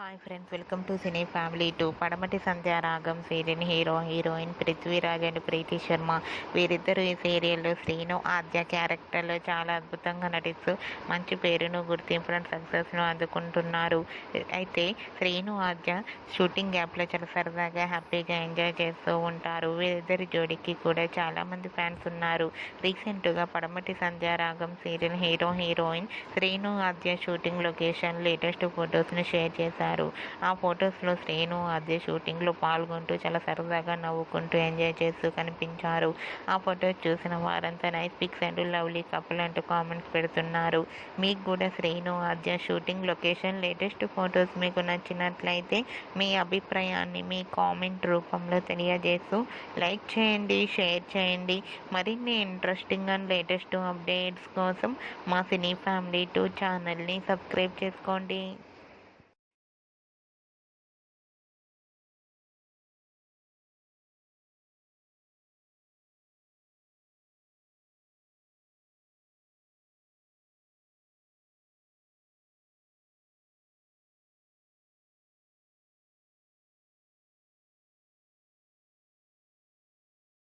Hi friends, welcome to cine family 2. పడమటి Sandhyaragam serial heroine Prithviraj and ప్రీతి శర్మ. వీరిద్దరూ ఈ సీరియల్లో శ్రీను ఆద్య క్యారెక్టర్లో చాలా అద్భుతంగా నటిస్తూ మంచి పేరును, గుర్తింపును, సక్సెస్ను అందుకుంటున్నారు. అయితే శ్రీను ఆద్య షూటింగ్ గ్యాప్లో చాలా సరదాగా హ్యాపీగా ఎంజాయ్ చేస్తూ ఉంటారు. వీరిద్దరి జోడీకి కూడా చాలామంది ఫ్యాన్స్ ఉన్నారు. రీసెంట్గా పడమటి సంధ్యారాగం సీరియల్ హీరోయిన్ శ్రీను ఆద్య షూటింగ్ లొకేషన్ లేటెస్ట్ ఫొటోస్ను షేర్ చేశారు. ఆ ఫొటోస్లో శ్రీను ఆద్య షూటింగ్లో పాల్గొంటూ చాలా సరదాగా నవ్వుకుంటూ ఎంజాయ్ చేస్తూ కనిపించారు. ఆ ఫొటోస్ చూసిన వారంతా నైస్ పిక్స్ అంటూ లవ్లీ కపుల్ అంటూ కామెంట్స్ పెడుతున్నారు. మీకు కూడా శ్రీను ఆద్య షూటింగ్ లొకేషన్ లేటెస్ట్ ఫొటోస్ మీకు నచ్చినట్లయితే మీ అభిప్రాయాన్ని మీ కామెంట్ రూపంలో తెలియజేస్తూ లైక్ చేయండి, షేర్ చేయండి. మరిన్ని ఇంట్రెస్టింగ్ అండ్ లేటెస్ట్ అప్డేట్స్ కోసం మా సినీ ఫ్యామిలీ 2 ఛానల్ని సబ్స్క్రైబ్ చేసుకోండి.